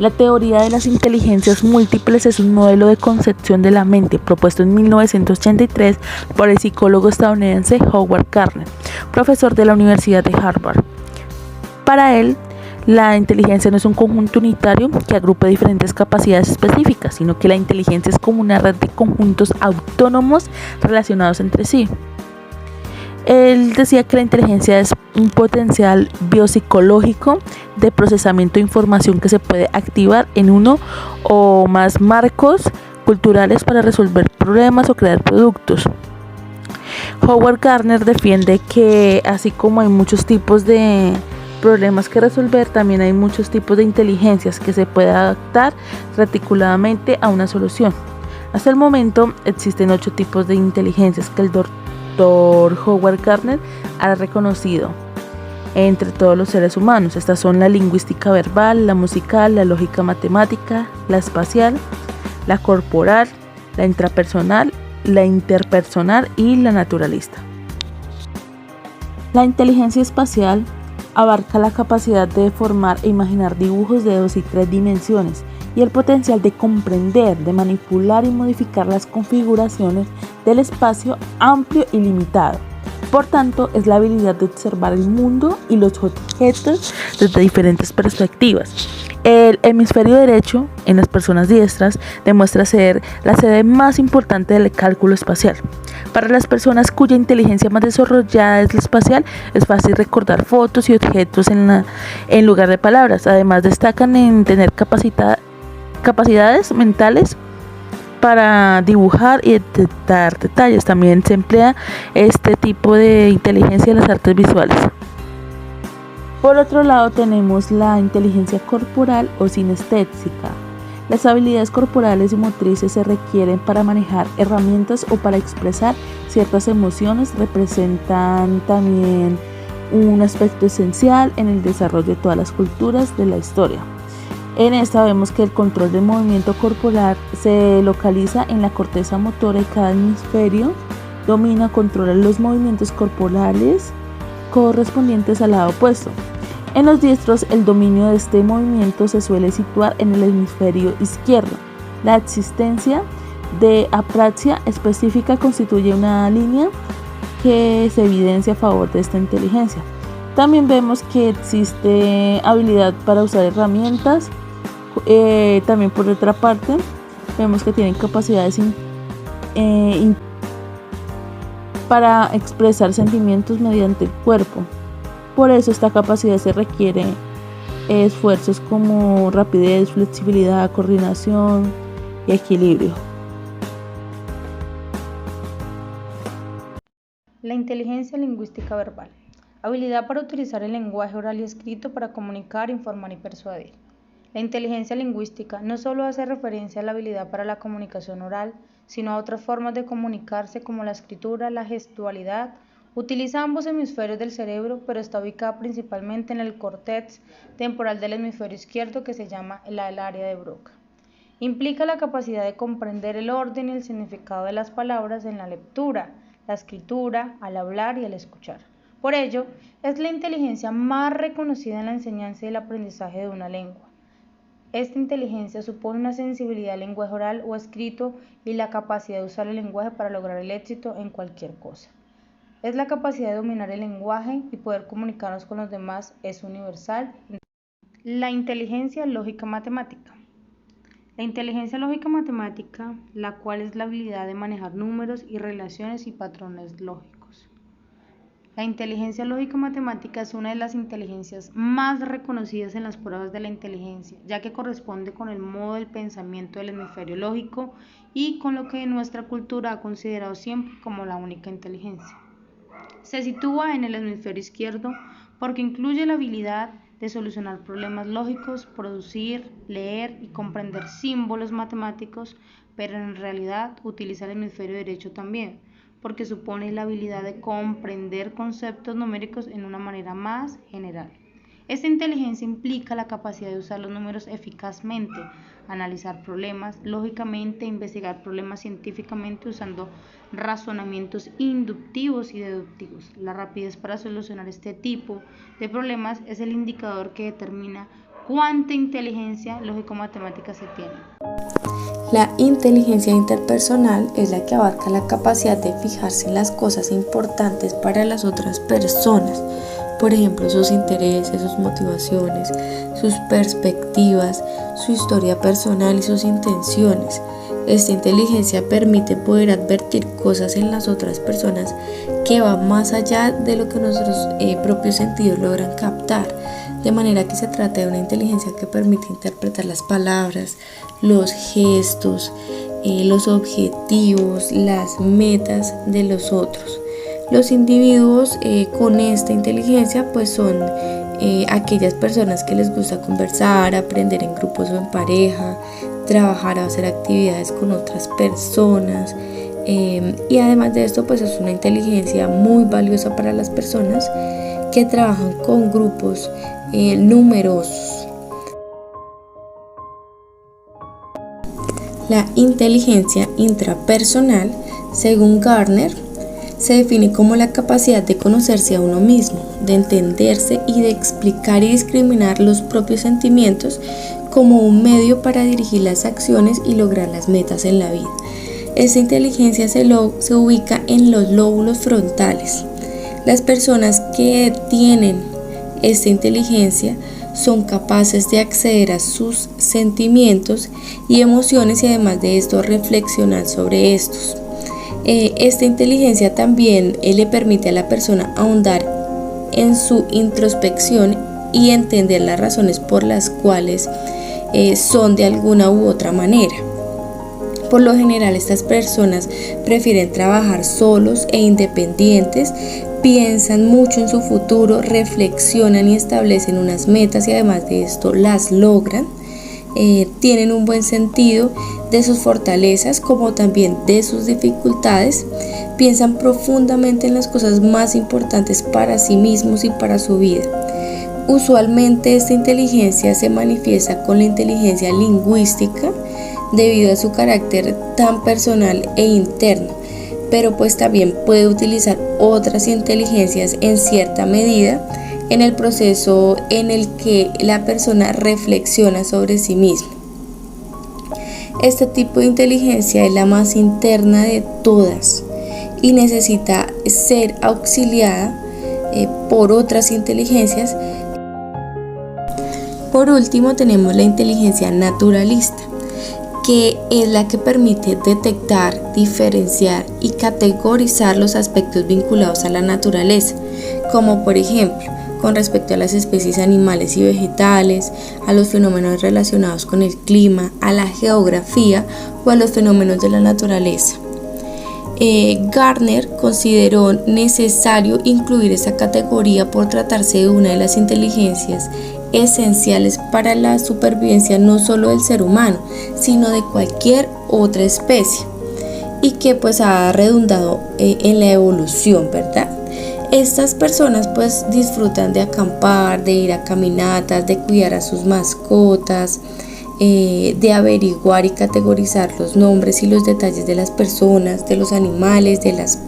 La teoría de las inteligencias múltiples es un modelo de concepción de la mente propuesto en 1983 por el psicólogo estadounidense Howard Gardner, profesor de la Universidad de Harvard. Para él, la inteligencia no es un conjunto unitario que agrupe diferentes capacidades específicas, sino que la inteligencia es como una red de conjuntos autónomos relacionados entre sí. Él decía que la inteligencia es un potencial biopsicológico de procesamiento de información que se puede activar en uno o más marcos culturales para resolver problemas o crear productos. Howard Gardner defiende que así como hay muchos tipos de problemas que resolver, también hay muchos tipos de inteligencias que se puede adaptar reticuladamente a una solución. Hasta el momento existen 8 tipos de inteligencias que el doctor Howard Gardner ha reconocido entre todos los seres humanos. Estas son la lingüística verbal, la musical, la lógica matemática, la espacial, la corporal, la intrapersonal, la interpersonal y la naturalista. La inteligencia espacial abarca la capacidad de formar e imaginar dibujos de 2 y 3 dimensiones y el potencial de comprender, de manipular y modificar las configuraciones del espacio amplio y limitado. Por tanto, es la habilidad de observar el mundo y los objetos desde diferentes perspectivas. El hemisferio derecho, en las personas diestras, demuestra ser la sede más importante del cálculo espacial. Para las personas cuya inteligencia más desarrollada es la espacial, es fácil recordar fotos y objetos en lugar de palabras. Además, destacan en tener capacidades mentales para dibujar y detectar detalles. También se emplea este tipo de inteligencia en las artes visuales. Por otro lado tenemos la inteligencia corporal o sinestésica. Las habilidades corporales y motrices se requieren para manejar herramientas o para expresar ciertas emociones. Representan también un aspecto esencial en el desarrollo de todas las culturas de la historia. En esta vemos que el control del movimiento corporal se localiza en la corteza motora y cada hemisferio domina o controla los movimientos corporales correspondientes al lado opuesto. En los diestros, el dominio de este movimiento se suele situar en el hemisferio izquierdo. La existencia de apraxia específica constituye una línea que se evidencia a favor de esta inteligencia. También vemos que existe habilidad para usar herramientas. También por otra parte, vemos que tienen capacidades para expresar sentimientos mediante el cuerpo. Por eso esta capacidad se requiere esfuerzos como rapidez, flexibilidad, coordinación y equilibrio. La inteligencia lingüística verbal. Habilidad para utilizar el lenguaje oral y escrito para comunicar, informar y persuadir. La inteligencia lingüística no solo hace referencia a la habilidad para la comunicación oral, sino a otras formas de comunicarse como la escritura, la gestualidad. Utiliza ambos hemisferios del cerebro, pero está ubicada principalmente en el córtex temporal del hemisferio izquierdo, que se llama el área de Broca. Implica la capacidad de comprender el orden y el significado de las palabras en la lectura, la escritura, al hablar y al escuchar. Por ello, es la inteligencia más reconocida en la enseñanza y el aprendizaje de una lengua. Esta inteligencia supone una sensibilidad al lenguaje oral o escrito y la capacidad de usar el lenguaje para lograr el éxito en cualquier cosa. Es la capacidad de dominar el lenguaje y poder comunicarnos con los demás, es universal. La inteligencia lógica matemática. La inteligencia lógica matemática, la cual es la habilidad de manejar números y relaciones y patrones lógicos. La inteligencia lógica matemática es una de las inteligencias más reconocidas en las pruebas de la inteligencia, ya que corresponde con el modo del pensamiento del hemisferio lógico y con lo que nuestra cultura ha considerado siempre como la única inteligencia. Se sitúa en el hemisferio izquierdo porque incluye la habilidad de solucionar problemas lógicos, producir, leer y comprender símbolos matemáticos, pero en realidad utiliza el hemisferio derecho también, porque supone la habilidad de comprender conceptos numéricos en una manera más general. Esta inteligencia implica la capacidad de usar los números eficazmente, analizar problemas lógicamente, investigar problemas científicamente usando razonamientos inductivos y deductivos. La rapidez para solucionar este tipo de problemas es el indicador que determina ¿Cuánta inteligencia lógico-matemática se tiene? La inteligencia interpersonal es la que abarca la capacidad de fijarse en las cosas importantes para las otras personas, por ejemplo, sus intereses, sus motivaciones, sus perspectivas, su historia personal y sus intenciones. Esta inteligencia permite poder advertir cosas en las otras personas que van más allá de lo que nuestros propios sentidos logran captar, de manera que se trata de una inteligencia que permite interpretar las palabras, los gestos, los objetivos, las metas de los otros. Los individuos con esta inteligencia pues son aquellas personas que les gusta conversar, aprender en grupos o en pareja, trabajar o hacer actividades con otras personas, y además de esto pues es una inteligencia muy valiosa para las personas que trabajan con grupos numerosos. La inteligencia intrapersonal, según Gardner, se define como la capacidad de conocerse a uno mismo, de entenderse y de explicar y discriminar los propios sentimientos como un medio para dirigir las acciones y lograr las metas en la vida. Esta inteligencia se ubica en los lóbulos frontales. Las personas que tienen esta inteligencia son capaces de acceder a sus sentimientos y emociones y además de esto reflexionar sobre estos. Esta inteligencia también le permite a la persona ahondar en su introspección y entender las razones por las cuales son de alguna u otra manera. Por lo general, estas personas prefieren trabajar solos e independientes, piensan mucho en su futuro, reflexionan y establecen unas metas y además de esto las logran. Tienen un buen sentido de sus fortalezas como también de sus dificultades, piensan profundamente en las cosas más importantes para sí mismos y para su vida. Usualmente esta inteligencia se manifiesta con la inteligencia lingüística debido a su carácter tan personal e interno, pero pues también puede utilizar otras inteligencias en cierta medida en el proceso en el que la persona reflexiona sobre sí misma. Este tipo de inteligencia es la más interna de todas y necesita ser auxiliada por otras inteligencias. Por último tenemos la inteligencia naturalista, que es la que permite detectar, diferenciar y categorizar los aspectos vinculados a la naturaleza, como por ejemplo con respecto a las especies animales y vegetales, a los fenómenos relacionados con el clima, a la geografía o a los fenómenos de la naturaleza. Gardner consideró necesario incluir esta categoría por tratarse de una de las inteligencias esenciales para la supervivencia no solo del ser humano, sino de cualquier otra especie, y que pues ha redundado en la evolución, ¿verdad? Estas personas pues disfrutan de acampar, de ir a caminatas, de cuidar a sus mascotas, de averiguar y categorizar los nombres y los detalles de las personas, de los animales, de las